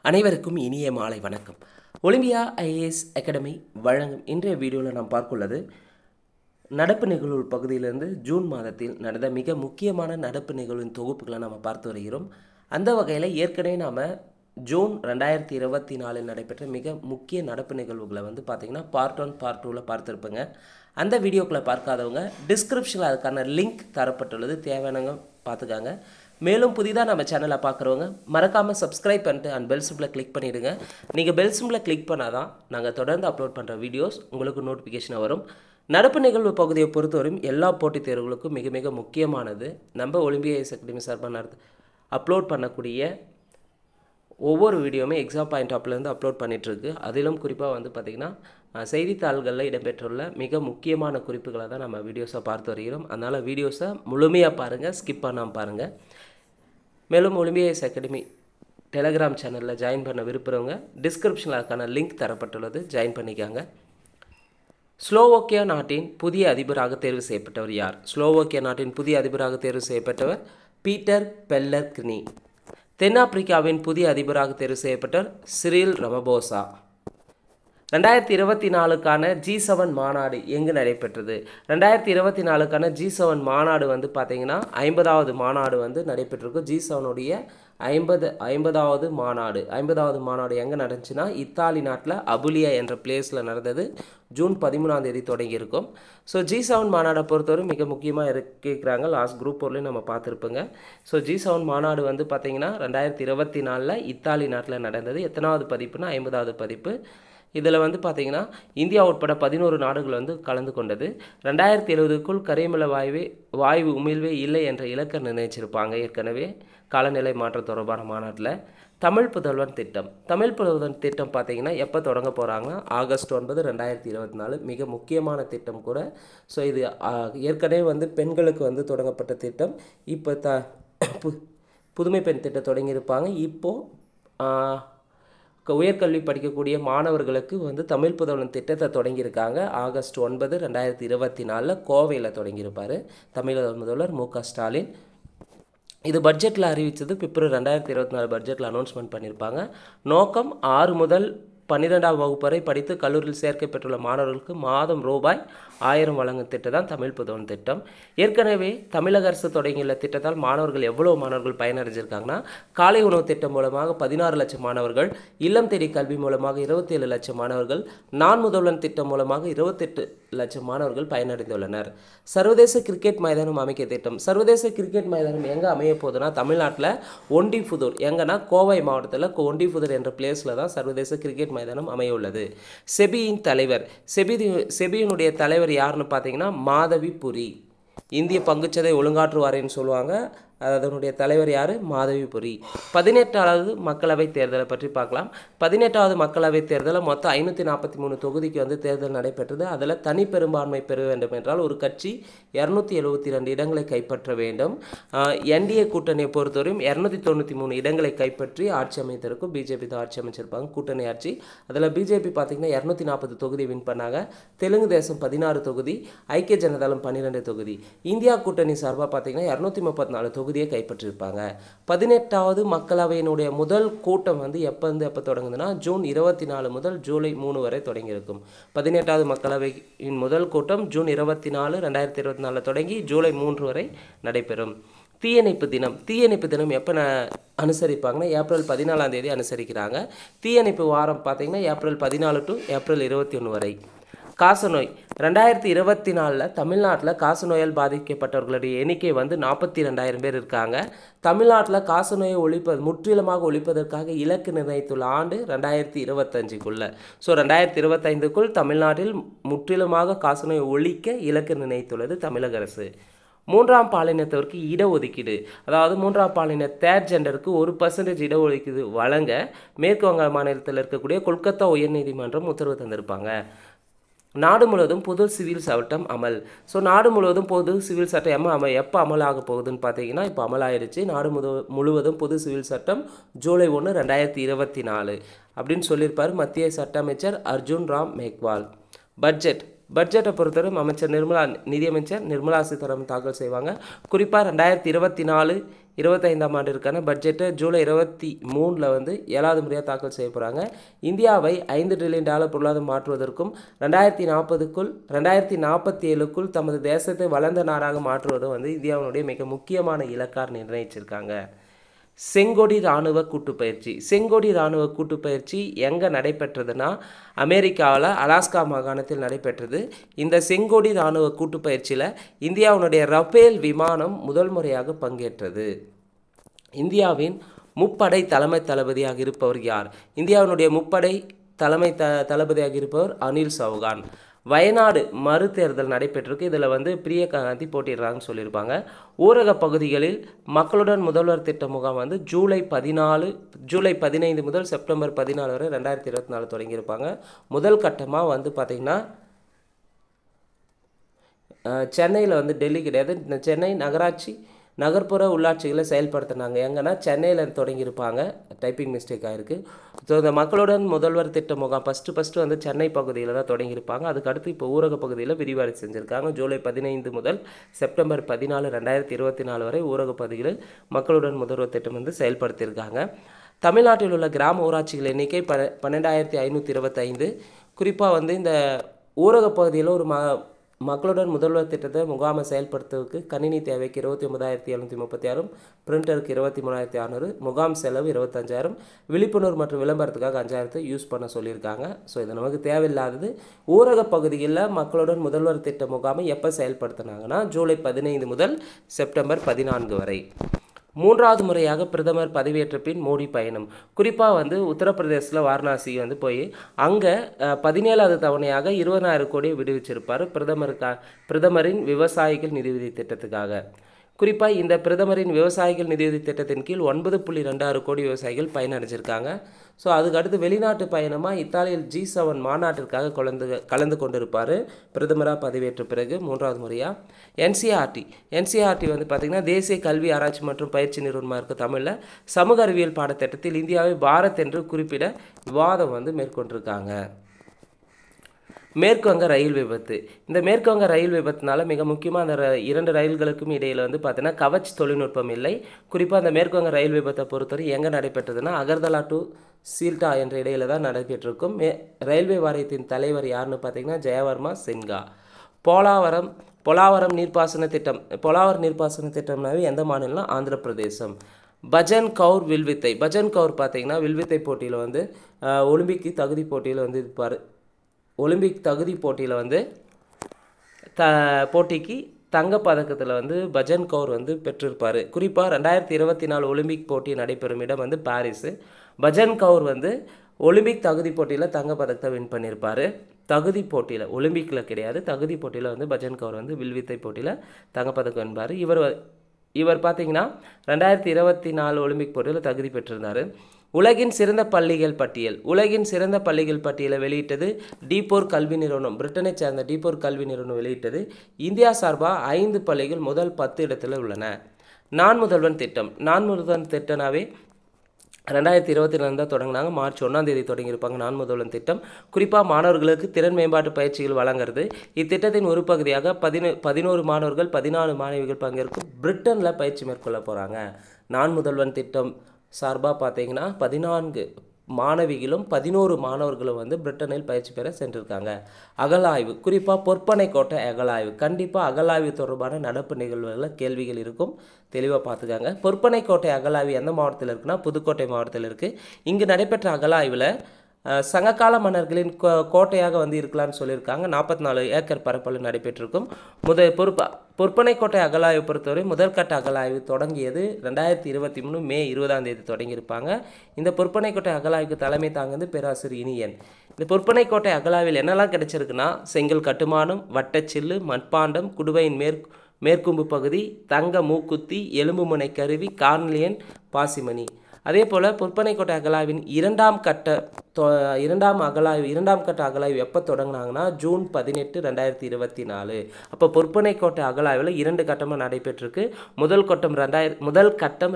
அனைவருக்கும் இனிய மாலை வணக்கம். ஒலிம்பியா ஐஏஎஸ் அகாடமி வழங்கும் இன்றைய வீடியோவில் நாம் பார்க்குள்ளது நடப்பு நிகழ்வு பகுதியிலிருந்து ஜூன் மாதத்தில் நடந்த மிக முக்கியமான நடப்பு நிகழ்வின் தொகுப்புகளை நம்ம பார்த்து வருகிறோம். அந்த வகையில் ஏற்கனவே நாம் ஜூன் 2024 நடைபெற்ற மிக முக்கிய நடப்பு நிகழ்வுகளை பார்த்திங்கன்னா பார்ட் 1 பார்ட் 2ல் பார்த்துருப்பேங்க. அந்த வீடியோக்களை பார்க்காதவங்க டிஸ்கிரிப்ஷனில் அதுக்கான லிங்க் தரப்பட்டுள்ளது, தேவையானவங்க பார்த்துக்காங்க. மேலும் புதிதாக நம்ம சேனலை பார்க்குறவங்க மறக்காமல் சப்ஸ்கிரைப் பண்ணிட்டு அண்ட் பெல் சிம்பிளை கிளிக் பண்ணிவிடுங்க. நீங்கள் பெல் சிம்பிளை கிளிக் பண்ணால் தான் நாங்கள் தொடர்ந்து அப்லோட் பண்ணுற வீடியோஸ் உங்களுக்கு நோட்டிஃபிகேஷனாக வரும். நடப்பு நிகழ்வு பகுதியை பொறுத்தவரையும் எல்லா போட்டித் தேர்வுகளுக்கும் மிக மிக முக்கியமானது நம்ம ஒலிம்பியா ஐஏஎஸ் அகாடமி சார்பாக அப்லோட் பண்ணக்கூடிய ஒவ்வொரு வீடியோவுமே எக்ஸாம் பாயிண்ட் ஆப்லேருந்து அப்லோட் பண்ணிகிட்ருக்கு. அதிலும் குறிப்பாக பார்த்திங்கன்னா செய்தித்தாள்களில் இடம்பெற்றுள்ள மிக முக்கியமான குறிப்புகளை தான் நம்ம வீடியோஸை பார்த்து வருகிறோம். அதனால் வீடியோஸை முழுமையாக பாருங்கள், ஸ்கிப் பண்ணாமல் பாருங்கள். மேலும் ஒலிம்பியா ஐஏஎஸ் அகாடமி டெலகிராம் சேனலில் ஜாயின் பண்ண விரும்புகிறவங்க டிஸ்கிரிப்ஷனில் அதுக்கான லிங்க் தரப்பட்டுள்ளது, ஜாயின் பண்ணிக்காங்க. ஸ்லோவோக்கியா நாட்டின் புதிய அதிபராக தேர்வு செய்யப்பட்டவர் யார்? ஸ்லோவோக்கியா நாட்டின் புதிய அதிபராக தேர்வு செய்யப்பட்டவர் பீட்டர் பெல்லக்ரினி. தென்னாப்பிரிக்காவின் புதிய அதிபராக தேர்வு செய்யப்பட்டவர் சிரில் ரமபோசா. 2024க்கான G7 மாநாடு எங்கு நடைபெற்றது? 2024க்கான G7 மாநாடு பார்த்திங்கன்னா 50வது மாநாடு நடைபெற்றிருக்கு. G7உடைய 50வது மாநாடு எங்கே நடந்துச்சுன்னா இத்தாலி நாட்டில் அபுலியா என்ற பிளேஸில் நடந்தது. ஜூன் 13ஆம் தேதி தொடங்கியிருக்கும். ஸோ G7 மாநாடை பொறுத்தவரை மிக முக்கியமாக இருக்கிறாங்க. லாஸ்ட் குரூப் 4லையும் நம்ம பார்த்துருப்போங்க. ஸோ G7 மாநாடு பார்த்திங்கன்னா 2024 இத்தாலி நாட்டில் நடந்தது. எத்தனாவது பதிப்புனா 50வது பதிப்பு. இதில் பார்த்திங்கன்னா இந்தியா உட்பட 11 நாடுகள் கலந்து கொண்டது. 2070க்குள் கரிமல வாயு உமிழ்வே இல்லை என்ற இலக்கை நிர்ணயிச்சிருப்பாங்க. ஏற்கனவே காலநிலை மாற்றம் தொடர்பான மாநாட்டில் தமிழ் புதல்வன் திட்டம் பார்த்திங்கன்னா எப்போ தொடங்க போகிறாங்கன்னா ஆகஸ்ட் 9, 2024. மிக முக்கியமான திட்டம் கூட. ஸோ இது ஏற்கனவே பெண்களுக்கு தொடங்கப்பட்ட திட்டம். இப்போ புதுமை பெண் திட்டம் தொடங்கியிருப்பாங்க. இப்போது உயர்கல்வி படிக்கக்கூடிய மாணவர்களுக்கு தமிழ் புதல்வன் திட்டத்தை தொடங்கியிருக்காங்க. ஆகஸ்ட் 9, 2024 கோவையில் தொடங்கியிருப்பார் தமிழக முதல்வர் மு.க. ஸ்டாலின். இது பட்ஜெட்டில் அறிவித்தது. பிப்ரவரி 2024 பட்ஜெட்டில் அனௌன்ஸ்மெண்ட் பண்ணியிருப்பாங்க. நோக்கம் 6 முதல் 12ஆம் வகுப்பு வரை படித்து கல்லூரியில் சேர்க்கை பெற்றுள்ள மாணவர்களுக்கு மாதம் ரூபாய் 1000 வழங்கும் திட்டம் தான் தமிழ் புதல்வன் திட்டம். ஏற்கனவே தமிழக அரசு தொடங்கியுள்ள திட்டத்தால் எவ்வளோ மாணவர்கள் பயனடைஞ்சிருக்காங்கன்னா, காலை உணவு திட்டம் மூலமாக 16 லட்சம் மாணவர்கள், இல்லம் தேடி கல்வி மூலமாக 27 லட்சம் மாணவர்கள், நான் முதல்வன் திட்டம் மூலமாக 28 லட்சம் மாணவர்கள் பயனடைந்துள்ளனர். சர்வதேச கிரிக்கெட் மைதானம் அமைக்க திட்டம். சர்வதேச கிரிக்கெட் மைதானம் எங்கே அமைய போகுதுன்னா தமிழ்நாட்டில் ஒண்டிபுதூர், எங்கன்னா கோவை மாவட்டத்தில் ஒண்டிபுதூர் என்ற பிளேஸில் தான் சர்வதேச கிரிக்கெட் மைதானம் அமைய உள்ளது. செபியின் தலைவர், செபியினுடைய தலைவர் யாருன்னு பார்த்தீங்கன்னா மாதவி புரி. இந்திய பங்குச்சந்தை ஒழுங்காற்று வாரியம்னு சொல்லுவாங்க. அதனுடைய தலைவர் யார்? மாதவிபுரி. 18வது மக்களவைத் தேர்தலை பற்றி பார்க்கலாம். 18வது மக்களவைத் தேர்தலில் மொத்தம் 543 தொகுதிக்கு தேர்தல் நடைபெற்றது. அதில் தனிப்பெரும்பான்மை பெற வேண்டும் என்றால் ஒரு கட்சி 272 இடங்களை கைப்பற்ற வேண்டும். என்டிஏ கூட்டணியை பொறுத்தவரையும் 293 இடங்களை கைப்பற்றி ஆட்சி அமைத்திருக்கும். பிஜேபி தான் ஆட்சி அமைச்சிருப்பாங்க, கூட்டணி ஆட்சி. அதில் பிஜேபி பார்த்திங்கன்னா 240 தொகுதி வின் பண்ணாங்க. தெலுங்கு தேசம் 16 தொகுதி, ஐக்கிய ஜனதாதளம் 12 தொகுதி. இந்தியா கூட்டணி சார்பாக பார்த்திங்கன்னா 234 தொகுதியை கைப்பற்றியிருப்பாங்க. 18வது மக்களவையினுடைய முதல் கூட்டம் எப்போ தொடங்குதுன்னா ஜூன் 24 முதல் ஜூலை 3 வரை தொடங்கியிருக்கும். 18வது மக்களவையின் முதல் கூட்டம் ஜூன் 24, 2024 தொடங்கி ஜூலை 3 வரை நடைபெறும். தீயணைப்பு தினம் எப்போ அனுசரிப்பாங்கன்னா ஏப்ரல் 14ஆம் தேதி அனுசரிக்கிறாங்க. தீயணைப்பு வாரம் பார்த்திங்கன்னா ஏப்ரல் 14 டு ஏப்ரல் 21 வரை. காசநோய் 2024 தமிழ்நாட்டில் காசநோயால் பாதிக்கப்பட்டவர்களுடைய எண்ணிக்கை 42,000 பேர் இருக்காங்க. தமிழ்நாட்டில் காசநோயை முற்றிலுமாக ஒழிப்பதற்காக இலக்கு நிர்ணயித்துள்ள ஆண்டு 2025க்குள்ள. ஸோ 2025க்குள் தமிழ்நாட்டில் முற்றிலுமாக காசநோயை ஒழிக்க இலக்கு நிர்ணயித்துள்ளது தமிழக அரசு. 3ஆம் பாலினத்தவருக்கு இடஒதுக்கீடு, அதாவது 3ஆம் பாலின தேர்ட் ஜெண்டருக்கு 1% இடஒதுக்கீடு வழங்க மேற்கு வங்க மாநிலத்தில் இருக்கக்கூடிய கொல்கத்தா உயர்நீதிமன்றம் உத்தரவு தந்திருப்பாங்க. நாடு முழுவதும் பொது சிவில் சட்டம் அமல். ஸோ நாடு முழுவதும் பொது சிவில் சட்டம் எப்போ அமலாக போகுதுன்னு பார்த்தீங்கன்னா இப்போ அமலாயிடுச்சு. நாடு முழுவதும் பொது சிவில் சட்டம் ஜூலை 1, 2024 அப்படின்னு சொல்லியிருப்பார் மத்திய சட்ட அமைச்சர் அர்ஜுன் ராம் மேக்வால். பட்ஜெட்டை பொறுத்தவரை நிதியமைச்சர் நிர்மலா சீதாராமன் தாக்கல் செய்வாங்க. குறிப்பாக 2024 25ஆம் ஆண்டிற்கான பட்ஜெட்டை ஜூலை 23 வந்து 7வது முறையாக தாக்கல் செய்ய போகிறாங்க. இந்தியாவை $5 டிரில்லியன் பொருளாதாரம் மாற்றுவதற்கும் 2047க்குள் தமது தேசத்தை வளர்ந்த நாடாக மாற்றுவதும் வந்து இந்தியாவினுடைய மிக முக்கியமான இலக்காக நிர்ணயிச்சிருக்காங்க. செங்கொடி இராணுவ கூட்டுப்பயிற்சி. செங்கொடி இராணுவ கூட்டுப்பயிற்சி எங்கே நடைபெற்றதுன்னா அமெரிக்காவில் அலாஸ்கா மாகாணத்தில் நடைபெற்றது. இந்த செங்கொடி இராணுவ கூட்டுப்பயிற்சியில் இந்தியாவினுடைய ரஃபேல் விமானம் முதல் முறையாக பங்கேற்றது. இந்தியாவின் முப்படை தலைமை தளபதியாக இருப்பவர் யார்? இந்தியாவினுடைய முப்படை தலைமை தளபதியாக இருப்பவர் அனில் சௌகான். வயநாடு மறுதேர்தல் நடைபெற்றிருக்கு. இதில் வந்து பிரியங்கா காந்தி போட்டிடுறாங்கன்னு சொல்லியிருப்பாங்க. ஊரக பகுதிகளில் மக்களுடன் முதல்வர் திட்ட முகாம் வந்து ஜூலை 15 முதல் செப்டம்பர் 14 வரை 2024 தொடங்கியிருப்பாங்க. முதல் கட்டமாக வந்து பார்த்திங்கன்னா சென்னையில் வந்து டெல்லி கிடையாது, இந்த சென்னை நகர்ப்புற உள்ளாட்சிகளை செயல்படுத்தினாங்க. எங்கன்னா சென்னையில் தொடங்கியிருப்பாங்க. டைப்பிங் மிஸ்டேக் ஆகிருக்கு. ஸோ இந்த மக்களுடன் முதல்வர் திட்ட முகாம் ஃபஸ்ட்டு வந்து சென்னை பகுதியில் தான் தொடங்கியிருப்பாங்க. அதுக்கடுத்து இப்போ ஊரக பகுதியில் விரிவாரி செஞ்சுருக்காங்க. ஜூலை 15 முதல் செப்டம்பர் 14, 2024 வரை ஊரக பகுதிகளில் மக்களுடன் முதல்வர் திட்டம் வந்து செயல்படுத்தியிருக்காங்க. தமிழ்நாட்டில் உள்ள கிராம ஊராட்சிகள் எண்ணிக்கை 12,525. குறிப்பாக வந்து இந்த ஊரக பகுதியில் ஒரு மக்களுடன் முதல்வர் திட்டத்தை முகாமை செயல்படுத்துவதற்கு கணினி தேவைக்கு 29,736, பிரிண்டருக்கு 23,600, முகாம் செலவு 25,000, விழிப்புணர்வு மற்றும் விளம்பரத்துக்காக 5,000 யூஸ் பண்ண சொல்லியிருக்காங்க. ஸோ இது நமக்கு தேவையில்லாதது. ஊரக பகுதியில் மக்களுடன் முதல்வர் திட்ட முகாமை எப்போ செயல்படுத்தினாங்கன்னா ஜூலை 15 முதல் செப்டம்பர் 14 வரை. 3வது முறையாக பிரதமர் பதவியேற்ற பின் மோடி பயணம். குறிப்பாக வந்து உத்தரப்பிரதேசத்தில் வாரணாசி வந்து போய் அங்கே 17வது தவணையாக 20,000 கோடியை விடுவிச்சிருப்பார் பிரதமரின் விவசாயிகள் நிதியுதவி திட்டத்துக்காக. குறிப்பாக இந்த பிரதமரின் விவசாயிகள் நிதியுதவி திட்டத்தின் கீழ் 9.26 கோடி விவசாயிகள் பயனடைஞ்சிருக்காங்க. ஸோ அதுக்கடுத்து வெளிநாட்டு பயணமாக இத்தாலியில் G7 மாநாட்டிற்காக கலந்து கொண்டிருப்பார் பிரதமராக பதவியேற்ற பிறகு 3வது முறையாக. என்சிஆர்டி வந்து பார்த்திங்கன்னா தேசிய கல்வி ஆராய்ச்சி மற்றும் பயிற்சி நிறுவனமாக இருக்குது. தமிழில் சமூக அறிவியல் பாடத்திட்டத்தில் இந்தியாவை பாரத் என்று குறிப்பிட விவாதம் வந்து மேற்கொண்டிருக்காங்க. மேற்கு வங்க ரயில் விபத்து. இந்த மேற்கு வங்க ரயில் விபத்துனால மிக முக்கியமாக அந்த 2 ரயில்களுக்கும் இடையில் வந்து பார்த்தீங்கன்னா கவச் தொழில்நுட்பம் இல்லை. குறிப்பாக அந்த மேற்கு வங்க ரயில் விபத்தை பொறுத்தவரை எங்கே நடைபெற்றதுன்னா அகர்தலா டு சீல்டா என்ற இடையில தான் நடைபெற்றிருக்கும். ரயில்வே வாரியத்தின் தலைவர் யாருன்னு பார்த்தீங்கன்னா ஜெயவர்மா சின்ஹா. போலாவரம் நீர்ப்பாசன திட்டம். போலாவரம் நீர்ப்பாசன திட்டம்னாவே எந்த மாநிலம்னா ஆந்திர பிரதேசம். பஜன் கவுர் வில்வித்தை. பஜன் கவுர் பார்த்தீங்கன்னா வில்வித்தை போட்டியில் வந்து ஒலிம்பிக் தகுதி போட்டியில் வந்து இருப்பார். ஒலிம்பிக் தகுதி போட்டியில் வந்து போட்டிக்கு தங்கப்பதக்கத்தில் வந்து பஜன் கவுர் வந்து பெற்றிருப்பார். குறிப்பாக 2024 ஒலிம்பிக் போட்டி நடைபெறும் இடம் வந்து பாரிஸு. பஜன் கவுர் வந்து ஒலிம்பிக் தகுதி போட்டியில் தங்கப்பதக்கத்தை வின் பண்ணியிருப்பார். தகுதி போட்டியில், ஒலிம்பிக்கில் கிடையாது, தகுதி போட்டியில் வந்து பஜன் கவுர் வந்து வில்வித்தை போட்டியில் தங்கப்பதக்கம் வென்பார். இவர் பார்த்தீங்கன்னா 2024 ஒலிம்பிக் போட்டியில் தகுதி பெற்றிருந்தார். உலகின் சிறந்த பள்ளிகள் பட்டியலை வெளியிட்டது டீபோர் கல்வி நிறுவனம். பிரிட்டனை சேர்ந்த டீபோர் கல்வி நிறுவனம் வெளியிட்டது. இந்தியா சார்பாக 5 பள்ளிகள் முதல் 10 இடத்துல உள்ளன. நான் முதல்வன் திட்டம்னாவே 2024 தான் தொடங்கினாங்க. மார்ச் 1ஆம் தேதி தொடங்கியிருப்பாங்க நான் முதல்வன் திட்டம். குறிப்பாக மாணவர்களுக்கு திறன் மேம்பாட்டு பயிற்சிகள் வழங்குறது. இத்திட்டத்தின் ஒரு பகுதியாக 11 மாணவர்கள் 14 மாணவிகள் பங்கேற்கும் பிரிட்டனில் பயிற்சி மேற்கொள்ள போகிறாங்க. நான் முதல்வன் திட்டம் சார்பாக பார்த்தீங்கன்னா 14 மாணவிகளும் 11 மாணவர்களும் வந்து பிரிட்டனில் பயிற்சி பெற சென்றிருக்காங்க. அகழாய்வு. குறிப்பாக பொற்பனை கோட்டை அகழாய்வு. கண்டிப்பாக அகழாய்வு தொடர்பான நடப்பு நிகழ்வுகளில் கேள்விகள் இருக்கும், தெளிவாக பார்த்துக்காங்க. பொற்பனை கோட்டை அகழாய்வு எந்த மாவட்டத்தில் இருக்குன்னா புதுக்கோட்டை மாவட்டத்தில் இருக்குது. இங்கு நடைபெற்ற அகழாய்வில் சங்ககால மன்னர்களின் கோட்டையாக வந்து இருக்கலாம்னு சொல்லியிருக்காங்க. 44 ஏக்கர் பரப்பளவு நடைபெற்றிருக்கும். பொற்பனை கோட்டை அகழாய்வு பொறுத்தவரை முதற்கட்ட அகழாய்வு தொடங்கியது 2023 மே 20ஆம் தேதி தொடங்கியிருப்பாங்க. இந்த பொற்பனை கோட்டை அகழாய்வுக்கு தலைமை தாங்குது பேராசிரியர் இனியன். இந்த பொற்பனை கோட்டை அகழாய்வில் என்னெல்லாம் கிடைச்சிருக்குன்னா செங்கல் கட்டுமானம், வட்டச்சில்லு, மட்பாண்டம், குடுவையின் மேற்கொம்பு பகுதி, தங்க மூக்குத்தி, எலும்பு முனை கருவி, கார்னிலியன், பாசிமணி. அதே போல் பொற்பனைக்கோட்டை அகழாய்வின் இரண்டாம் கட்ட அகழாய்வு எப்போ தொடங்கினாங்கன்னா ஜூன் 18, 2024. அப்போ பொற்பனைக்கோட்டை அகழாய்வில் 2 கட்டமாக நடைபெற்றிருக்கு. முதல் கட்டம்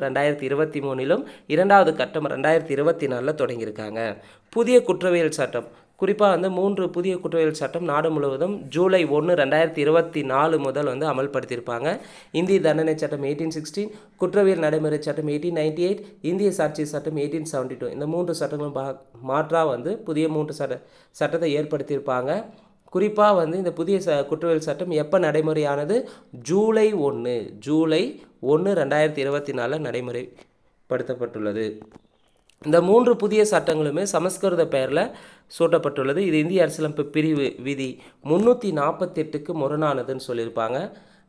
2023லும் 2வது கட்டம் 2024 தொடங்கியிருக்காங்க. புதிய குற்றவியல் சட்டம். குறிப்பாக வந்து 3 புதிய குற்றவியல் சட்டம் நாடு முழுவதும் ஜூலை 1, 2024 முதல் வந்து அமல்படுத்தியிருப்பாங்க. இந்திய தண்டனை சட்டம் 1816, குற்றவியல் நடைமுறை சட்டம் 1898, இந்திய சாட்சி சட்டம் 1872. இந்த 3 சட்டங்களும் மாற்றாக வந்து புதிய 3 சட்டத்தை ஏற்படுத்தியிருப்பாங்க. குறிப்பாக வந்து இந்த புதிய குற்றவியல் சட்டம் எப்போ நடைமுறையானது? ஜூலை 1, 2024 நடைமுறைப்படுத்தப்பட்டுள்ளது. இந்த 3 புதிய சட்டங்களுமே சமஸ்கிருத பெயரில் சூட்டப்பட்டுள்ளது. இது இந்திய அரசியலமைப்பு பிரிவு விதி 348க்கு முரணானதுன்னு சொல்லியிருப்பாங்க.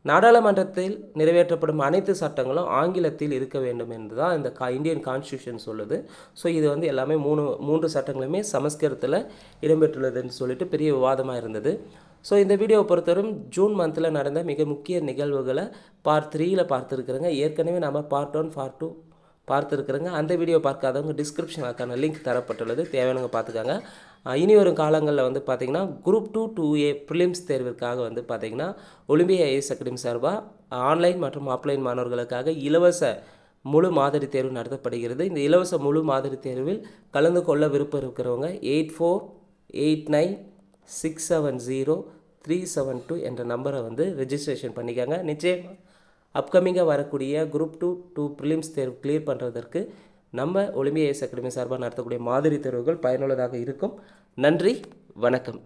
நாடாளுமன்றத்தில் நிறைவேற்றப்படும் அனைத்து சட்டங்களும் ஆங்கிலத்தில் இருக்க வேண்டும் என்று தான் இந்த இந்தியன் கான்ஸ்டியூஷன் சொல்லுது. ஸோ இது வந்து எல்லாமே 3 சட்டங்களுமே சமஸ்கிருதத்தில் இடம்பெற்றுள்ளதுன்னு சொல்லிட்டு பெரிய விவாதமாக இருந்தது. ஸோ இந்த வீடியோவை பொறுத்தவரைக்கும் ஜூன் மந்தில் நடந்த மிக முக்கிய நிகழ்வுகளை பார்ட் 3ல் பார்த்துருக்குறேங்க. ஏற்கனவே நம்ம பார்ட் 1, பார்ட் 2 பார்த்துருக்குறேங்க. அந்த வீடியோ பார்க்காதவங்க டிஸ்கிரிப்ஷன் அதுக்கான லிங்க் தரப்பட்டுள்ளது, தேவையானவங்க பார்த்துக்காங்க. இனி வரும் காலங்களில் வந்து பார்த்திங்கன்னா குரூப் 2 2A ப்ரிலிம்ஸ் தேர்விற்காக வந்து பார்த்திங்கன்னா ஒலிம்பியா ஐஏஎஸ் அகாடமி சார்பாக ஆன்லைன் மற்றும் ஆஃப்லைன் மாணவர்களுக்காக இலவச முழு மாதிரி தேர்வு நடத்தப்படுகிறது. இந்த இலவச முழு மாதிரி தேர்வில் கலந்து கொள்ள விருப்பம் இருக்கிறவங்க 8489670372 என்ற நம்பரை வந்து ரெஜிஸ்ட்ரேஷன் பண்ணிக்காங்க. நிச்சயமாக அப்கமிங்காக வரக்கூடிய குரூப் 2 2 ப்ரிலிம்ஸ் தேர்வு கிளியர் பண்ணுறதற்கு நம்ம ஒலிம்பியா ஐஏஎஸ் அகாடமி சார்பாக நடத்தக்கூடிய மாதிரி தேர்வுகள் பயனுள்ளதாக இருக்கும். நன்றி, வணக்கம்.